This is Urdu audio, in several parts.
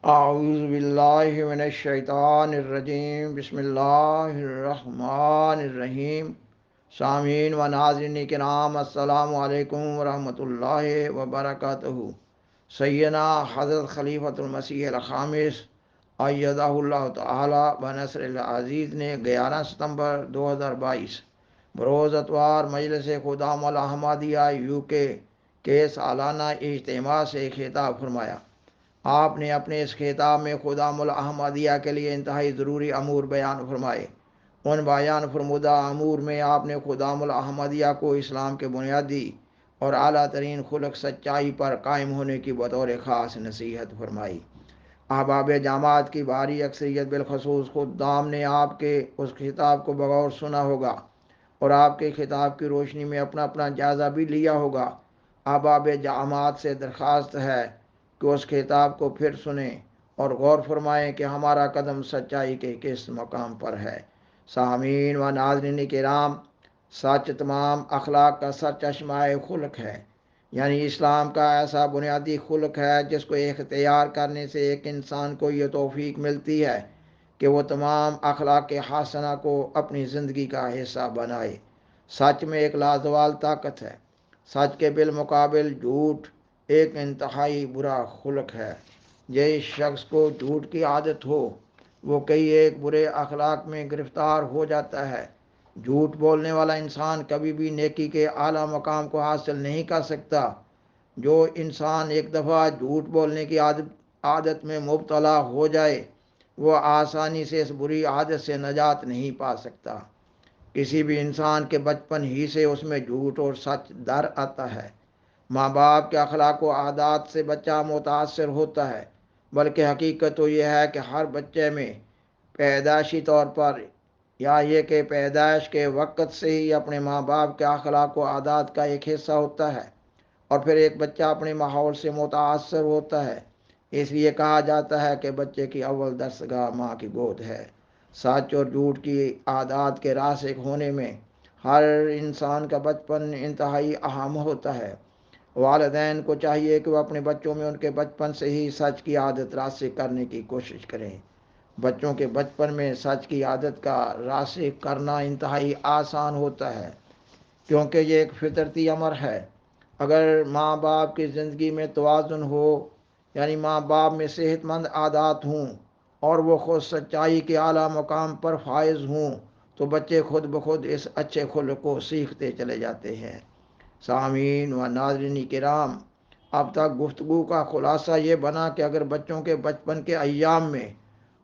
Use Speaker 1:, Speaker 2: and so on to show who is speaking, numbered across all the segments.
Speaker 1: اعوذ باللہ من الشیطان الرجیم بسم اللہ الرحمن الرحیم۔ سامعین و ناظرین کرام، السلام علیکم ورحمۃ اللہ وبرکاتہ۔ سیدنا حضرت خلیفۃ المسیح الخامس ایدہ اللہ تعالی بنصر العزیز نے 11 ستمبر 2022 بروز اتوار مجلس خدام الاحمدیہ UK کے سالانہ اجتماع سے خطاب فرمایا۔ آپ نے اپنے اس خطاب میں خدام الاحمدیہ کے لیے انتہائی ضروری امور بیان فرمائے۔ ان بیان فرمودہ امور میں آپ نے خدام الاحمدیہ کو اسلام کے بنیادی اور اعلیٰ ترین خلق سچائی پر قائم ہونے کی بطور خاص نصیحت فرمائی۔ احباب جماعت کی بھاری اکثریت بالخصوص خدام نے آپ کے اس خطاب کو بغور سنا ہوگا اور آپ کے خطاب کی روشنی میں اپنا اپنا جائزہ بھی لیا ہوگا۔ احباب جماعت سے درخواست ہے کہ اس خطاب کو پھر سنیں اور غور فرمائیں کہ ہمارا قدم سچائی کے کس مقام پر ہے۔ سامعین و ناظرین کرام، سچ تمام اخلاق کا سرچشمہ خلق ہے، یعنی اسلام کا ایسا بنیادی خلق ہے جس کو اختیار کرنے سے ایک انسان کو یہ توفیق ملتی ہے کہ وہ تمام اخلاق حسنہ کو اپنی زندگی کا حصہ بنائے۔ سچ میں ایک لازوال طاقت ہے۔ سچ کے بالمقابل جھوٹ ایک انتہائی برا خلق ہے۔ جس شخص کو جھوٹ کی عادت ہو وہ کئی ایک برے اخلاق میں گرفتار ہو جاتا ہے۔ جھوٹ بولنے والا انسان کبھی بھی نیکی کے اعلیٰ مقام کو حاصل نہیں کر سکتا۔ جو انسان ایک دفعہ جھوٹ بولنے کی عادت میں مبتلا ہو جائے وہ آسانی سے اس بری عادت سے نجات نہیں پا سکتا۔ کسی بھی انسان کے بچپن ہی سے اس میں جھوٹ اور سچ در آتا ہے۔ ماں باپ کے اخلاق و عادات سے بچہ متاثر ہوتا ہے، بلکہ حقیقت تو یہ ہے کہ ہر بچے میں پیدائشی طور پر یا یہ کہ پیدائش کے وقت سے ہی اپنے ماں باپ کے اخلاق و عادات کا ایک حصہ ہوتا ہے، اور پھر ایک بچہ اپنے ماحول سے متاثر ہوتا ہے۔ اس لیے کہا جاتا ہے کہ بچے کی اول درسگاہ ماں کی گود ہے۔ سچ اور جھوٹ کی عادات کے راسخ ہونے میں ہر انسان کا بچپن انتہائی اہم ہوتا ہے۔ والدین کو چاہیے کہ وہ اپنے بچوں میں ان کے بچپن سے ہی سچ کی عادت راسخ کرنے کی کوشش کریں۔ بچوں کے بچپن میں سچ کی عادت کا راسخ کرنا انتہائی آسان ہوتا ہے، کیونکہ یہ ایک فطرتی امر ہے۔ اگر ماں باپ کی زندگی میں توازن ہو، یعنی ماں باپ میں صحت مند عادات ہوں اور وہ خود سچائی کے اعلیٰ مقام پر فائز ہوں تو بچے خود بخود اس اچھے خلق کو سیکھتے چلے جاتے ہیں۔ سامعین و ناظرین کرام، اب تک گفتگو کا خلاصہ یہ بنا کہ اگر بچوں کے بچپن کے ایام میں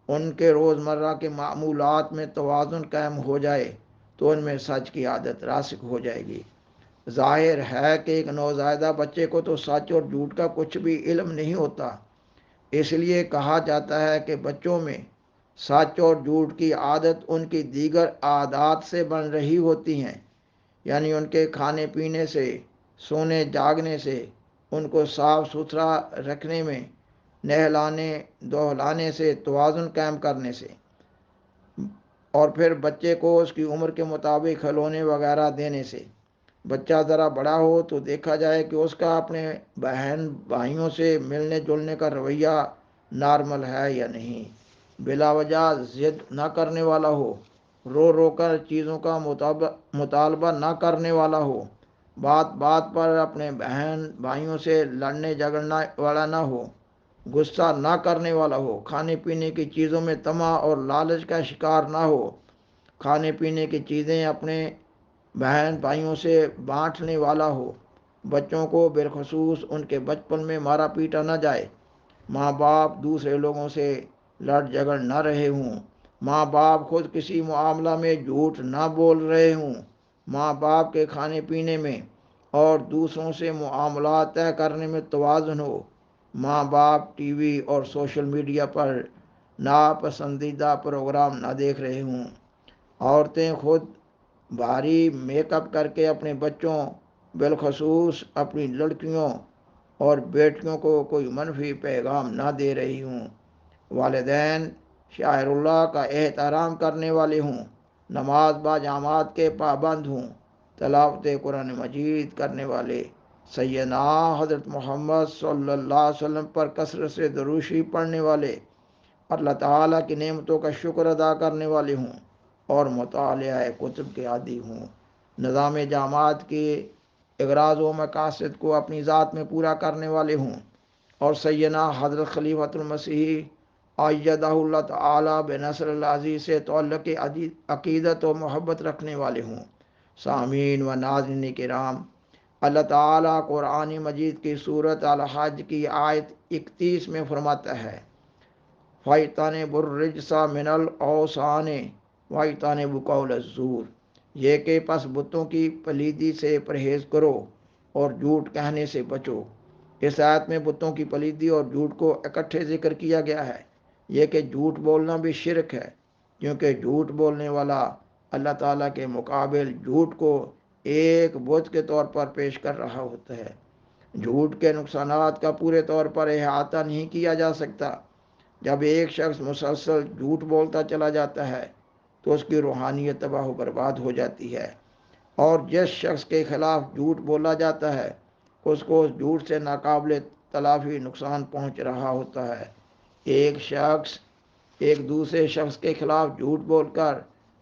Speaker 1: ان کے روزمرہ کے معمولات میں توازن قائم ہو جائے تو ان میں سچ کی عادت راسخ ہو جائے گی۔ ظاہر ہے کہ ایک نوزائیدہ بچے کو تو سچ اور جھوٹ کا کچھ بھی علم نہیں ہوتا۔ اس لیے کہا جاتا ہے کہ بچوں میں سچ اور جھوٹ کی عادت ان کی دیگر عادات سے بن رہی ہوتی ہیں، یعنی ان کے کھانے پینے سے، سونے جاگنے سے، ان کو صاف ستھرا رکھنے میں، نہلانے دہلانے سے، توازن قائم کرنے سے، اور پھر بچے کو اس کی عمر کے مطابق کھلونے وغیرہ دینے سے۔ بچہ ذرا بڑا ہو تو دیکھا جائے کہ اس کا اپنے بہن بھائیوں سے ملنے جلنے کا رویہ نارمل ہے یا نہیں، بلا وجہ ضد نہ کرنے والا ہو، رو رو کر چیزوں کا مطالبہ نہ کرنے والا ہو، بات بات پر اپنے بہن بھائیوں سے لڑنے جھگڑنے والا نہ ہو، غصہ نہ کرنے والا ہو، کھانے پینے کی چیزوں میں طمع اور لالچ کا شکار نہ ہو، کھانے پینے کی چیزیں اپنے بہن بھائیوں سے بانٹنے والا ہو، بچوں کو بالخصوص ان کے بچپن میں مارا پیٹا نہ جائے، ماں باپ دوسرے لوگوں سے لڑ جھگڑ نہ رہے ہوں، ماں باپ خود کسی معاملہ میں جھوٹ نہ بول رہے ہوں، ماں باپ کے کھانے پینے میں اور دوسروں سے معاملات طے کرنے میں توازن ہو، ماں باپ ٹی وی اور سوشل میڈیا پر ناپسندیدہ پروگرام نہ دیکھ رہے ہوں، عورتیں خود بھاری میک اپ کر کے اپنے بچوں بالخصوص اپنی لڑکیوں اور بیٹیوں کو کوئی منفی پیغام نہ دے رہی ہوں، والدین شاعر اللہ کا احترام کرنے والے ہوں، نماز با جماعت کے پابند ہوں، تلاوت قرآن مجید کرنے والے سیدنا حضرت محمد صلی اللہ علیہ وسلم پر کثرت سے دروشی پڑھنے والے، اللہ تعالیٰ کی نعمتوں کا شکر ادا کرنے والے ہوں اور مطالعہ کتب کے عادی ہوں، نظام جامعات کے اغراض و مقاصد کو اپنی ذات میں پورا کرنے والے ہوں، اور سیدنا حضرت خلیفۃ المسیح ایدہ اللہ تعالیٰ بنصر العزیز سے تعلق عقیدت و محبت رکھنے والے ہوں۔ سامعین و ناظرین کرام، اللہ تعالیٰ قرآن مجید کی سورۃ الحج کی آیت 31 میں فرماتا ہے، فَإِجْتَنِبُوا الرِّجْسَ مِنَ الْأَوْثَانِ وَاجْتَنِبُوا قَوْلَ الزُّورِ، یہ کہ پس بتوں کی پلیدی سے پرہیز کرو اور جھوٹ کہنے سے بچو۔ اس آیت میں بتوں کی پلیدی اور جھوٹ کو اکٹھے ذکر کیا گیا ہے۔ یہ کہ جھوٹ بولنا بھی شرک ہے، کیونکہ جھوٹ بولنے والا اللہ تعالیٰ کے مقابل جھوٹ کو ایک بت کے طور پر پیش کر رہا ہوتا ہے۔ جھوٹ کے نقصانات کا پورے طور پر احاطہ نہیں کیا جا سکتا۔ جب ایک شخص مسلسل جھوٹ بولتا چلا جاتا ہے تو اس کی روحانیت تباہ و برباد ہو جاتی ہے، اور جس شخص کے خلاف جھوٹ بولا جاتا ہے اس کو اس جھوٹ سے ناقابل تلافی نقصان پہنچ رہا ہوتا ہے۔ ایک شخص ایک دوسرے شخص کے خلاف جھوٹ بول کر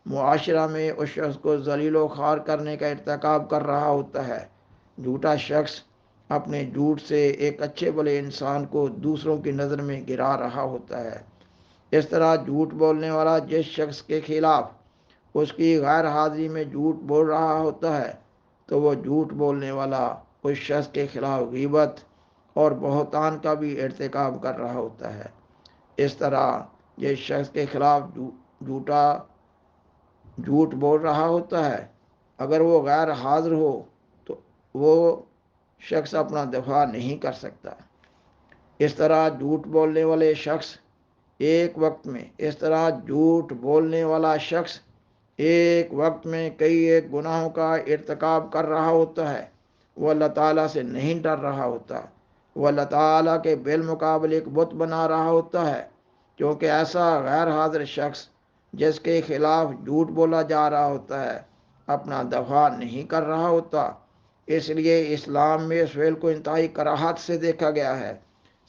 Speaker 1: معاشرہ میں اس شخص کو ذلیل و خوار کرنے کا ارتکاب کر رہا ہوتا ہے۔ جھوٹا شخص اپنے جھوٹ سے ایک اچھے بھلے انسان کو دوسروں کی نظر میں گرا رہا ہوتا ہے۔ اس طرح جھوٹ بولنے والا جس شخص کے خلاف اس کی غیر حاضری میں جھوٹ بول رہا ہوتا ہے تو وہ جھوٹ بولنے والا اس شخص کے خلاف غیبت اور بہتان کا بھی ارتکاب کر رہا ہوتا ہے۔ اس طرح جس شخص کے خلاف جھوٹ بول رہا ہوتا ہے، اگر وہ غیر حاضر ہو تو وہ شخص اپنا دفاع نہیں کر سکتا۔ اس طرح جھوٹ بولنے والے شخص ایک وقت میں کئی ایک گناہوں کا ارتکاب کر رہا ہوتا ہے۔ وہ اللہ تعالیٰ سے نہیں ڈر رہا ہوتا، وہ اللہ تعالیٰ کے بالمقابل ایک بت بنا رہا ہوتا ہے، کیونکہ ایسا غیر حاضر شخص جس کے خلاف جھوٹ بولا جا رہا ہوتا ہے اپنا دفاع نہیں کر رہا ہوتا۔ اس لیے اسلام میں اس فعل کو انتہائی کراہت سے دیکھا گیا ہے۔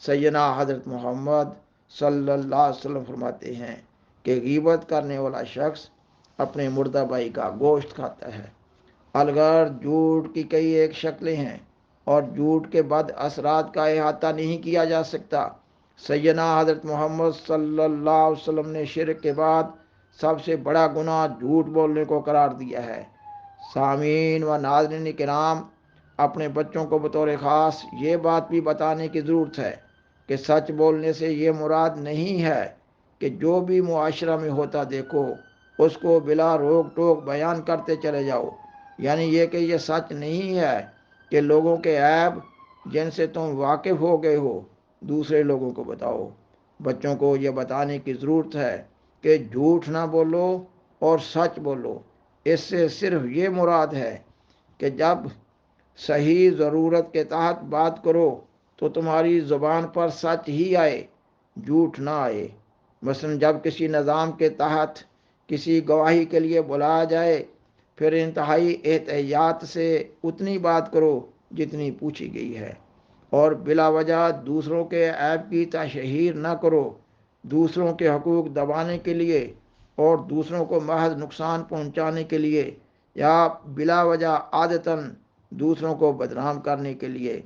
Speaker 1: سیدنا حضرت محمد صلی اللہ علیہ وسلم فرماتے ہیں کہ غیبت کرنے والا شخص اپنے مردہ بھائی کا گوشت کھاتا ہے۔ الغرض جھوٹ کی کئی ایک شکلیں ہیں اور جھوٹ کے بد اثرات کا احاطہ نہیں کیا جا سکتا۔ سیدنا حضرت محمد صلی اللہ علیہ وسلم نے شرک کے بعد سب سے بڑا گناہ جھوٹ بولنے کو قرار دیا ہے۔ سامعین و ناظرین کرام، اپنے بچوں کو بطور خاص یہ بات بھی بتانے کی ضرورت ہے کہ سچ بولنے سے یہ مراد نہیں ہے کہ جو بھی معاشرہ میں ہوتا دیکھو اس کو بلا روک ٹوک بیان کرتے چلے جاؤ۔ یعنی یہ کہ یہ سچ نہیں ہے کہ لوگوں کے عیب جن سے تم واقف ہو گئے ہو دوسرے لوگوں کو بتاؤ۔ بچوں کو یہ بتانے کی ضرورت ہے کہ جھوٹ نہ بولو اور سچ بولو۔ اس سے صرف یہ مراد ہے کہ جب صحیح ضرورت کے تحت بات کرو تو تمہاری زبان پر سچ ہی آئے، جھوٹ نہ آئے۔ مثلا جب کسی نظام کے تحت کسی گواہی کے لیے بلایا جائے، پھر انتہائی احتیاط سے اتنی بات کرو جتنی پوچھی گئی ہے، اور بلا وجہ دوسروں کے عیب کی تشہیر نہ کرو۔ دوسروں کے حقوق دبانے کے لیے اور دوسروں کو محض نقصان پہنچانے کے لیے یا بلا وجہ عادتاً دوسروں کو بدنام کرنے کے لیے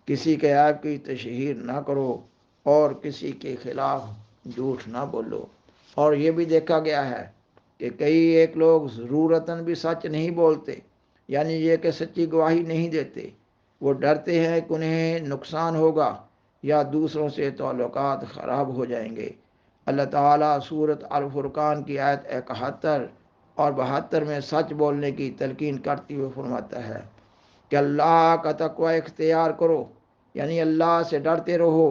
Speaker 1: کسی کے عیب کی تشہیر نہ کرو اور کسی کے خلاف جھوٹ نہ بولو۔ اور یہ بھی دیکھا گیا ہے کہ کئی ایک لوگ ضرورتاً بھی سچ نہیں بولتے، یعنی یہ کہ سچی گواہی نہیں دیتے۔ وہ ڈرتے ہیں کہ انہیں نقصان ہوگا یا دوسروں سے تعلقات خراب ہو جائیں گے۔ اللہ تعالیٰ سورۃ الفرقان کی آیت 71 اور 72 میں سچ بولنے کی تلقین کرتے ہوئے فرماتا ہے کہ اللہ کا تقوی اختیار کرو، یعنی اللہ سے ڈرتے رہو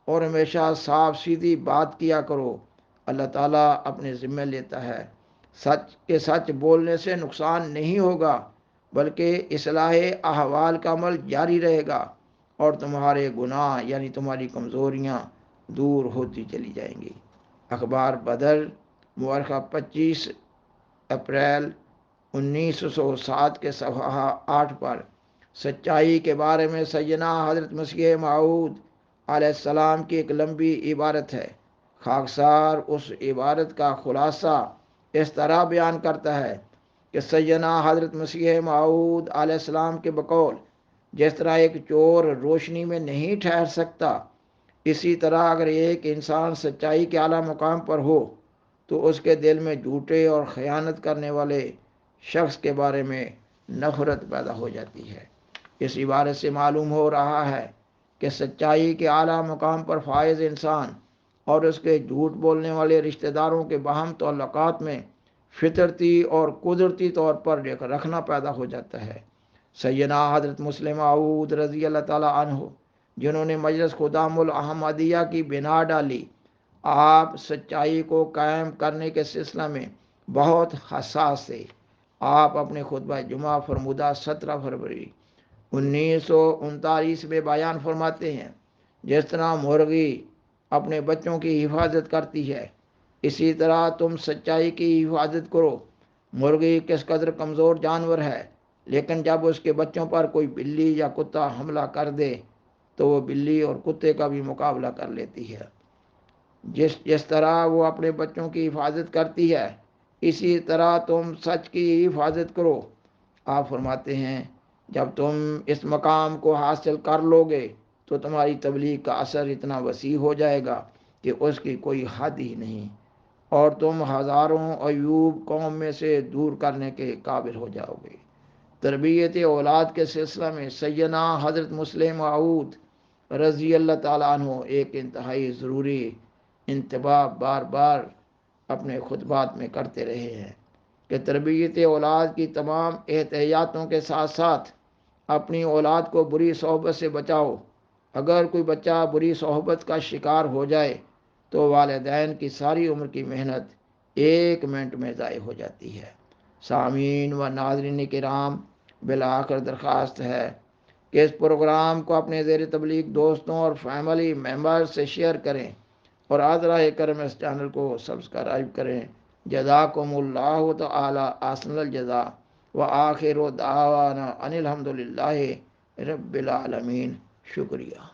Speaker 1: اور ہمیشہ صاف سیدھی بات کیا کرو۔ اللہ تعالیٰ اپنے ذمہ لیتا ہے سچ بولنے سے نقصان نہیں ہوگا، بلکہ اصلاح احوال کا عمل جاری رہے گا اور تمہارے گناہ یعنی تمہاری کمزوریاں دور ہوتی چلی جائیں گی۔ اخبار بدر مورخہ 25 اپریل 1907 کے صفحہ 8 پر سچائی کے بارے میں سیدنا حضرت مسیح موعود علیہ السلام کی ایک لمبی عبارت ہے۔ خاکسار اس عبارت کا خلاصہ اس طرح بیان کرتا ہے کہ سیدنا حضرت مسیح موعود علیہ السلام کے بقول جس طرح ایک چور روشنی میں نہیں ٹھہر سکتا، اسی طرح اگر ایک انسان سچائی کے اعلیٰ مقام پر ہو تو اس کے دل میں جھوٹے اور خیانت کرنے والے شخص کے بارے میں نفرت پیدا ہو جاتی ہے۔ اس عبارت سے معلوم ہو رہا ہے کہ سچائی کے اعلیٰ مقام پر فائز انسان اور اس کے جھوٹ بولنے والے رشتہ داروں کے باہم تعلقات میں فطرتی اور قدرتی طور پر رکھنا پیدا ہو جاتا ہے۔ سیدنا حضرت مسلم موعود رضی اللہ تعالیٰ عنہ، جنہوں نے مجلس خدام الاحمدیہ کی بنا ڈالی، آپ سچائی کو قائم کرنے کے سلسلہ میں بہت حساس تھے۔ آپ اپنے خطبہ جمعہ فرمودہ 17 فروری 1939 میں بیان فرماتے ہیں، جس طرح مرغی اپنے بچوں کی حفاظت کرتی ہے، اسی طرح تم سچائی کی حفاظت کرو۔ مرغی کس قدر کمزور جانور ہے، لیکن جب اس کے بچوں پر کوئی بلی یا کتا حملہ کر دے تو وہ بلی اور کتے کا بھی مقابلہ کر لیتی ہے۔ جس طرح وہ اپنے بچوں کی حفاظت کرتی ہے، اسی طرح تم سچ کی حفاظت کرو۔ آپ فرماتے ہیں، جب تم اس مقام کو حاصل کر لو گے تو تمہاری تبلیغ کا اثر اتنا وسیع ہو جائے گا کہ اس کی کوئی حد ہی نہیں، اور تم ہزاروں عیوب قوم میں سے دور کرنے کے قابل ہو جاؤ گے۔ تربیت اولاد کے سلسلہ میں سیدنا حضرت مسلم موعود رضی اللہ تعالیٰ عنہ ایک انتہائی ضروری انتباہ بار بار اپنے خطبات میں کرتے رہے ہیں کہ تربیت اولاد کی تمام احتیاطوں کے ساتھ ساتھ اپنی اولاد کو بری صحبت سے بچاؤ۔ اگر کوئی بچہ بری صحبت کا شکار ہو جائے تو والدین کی ساری عمر کی محنت 1 منٹ میں ضائع ہو جاتی ہے۔ سامعین و ناظرین کرام، بالآخر درخواست ہے کہ اس پروگرام کو اپنے زیر تبلیغ دوستوں اور فیملی ممبر سے شیئر کریں اور آذرہ کرم اس چینل کو سبسکرائب کریں۔ جزاکم اللہ تعالی احسن الجزاء وآخر دعوانا ان الحمدللہ رب العالمین۔ شکریہ۔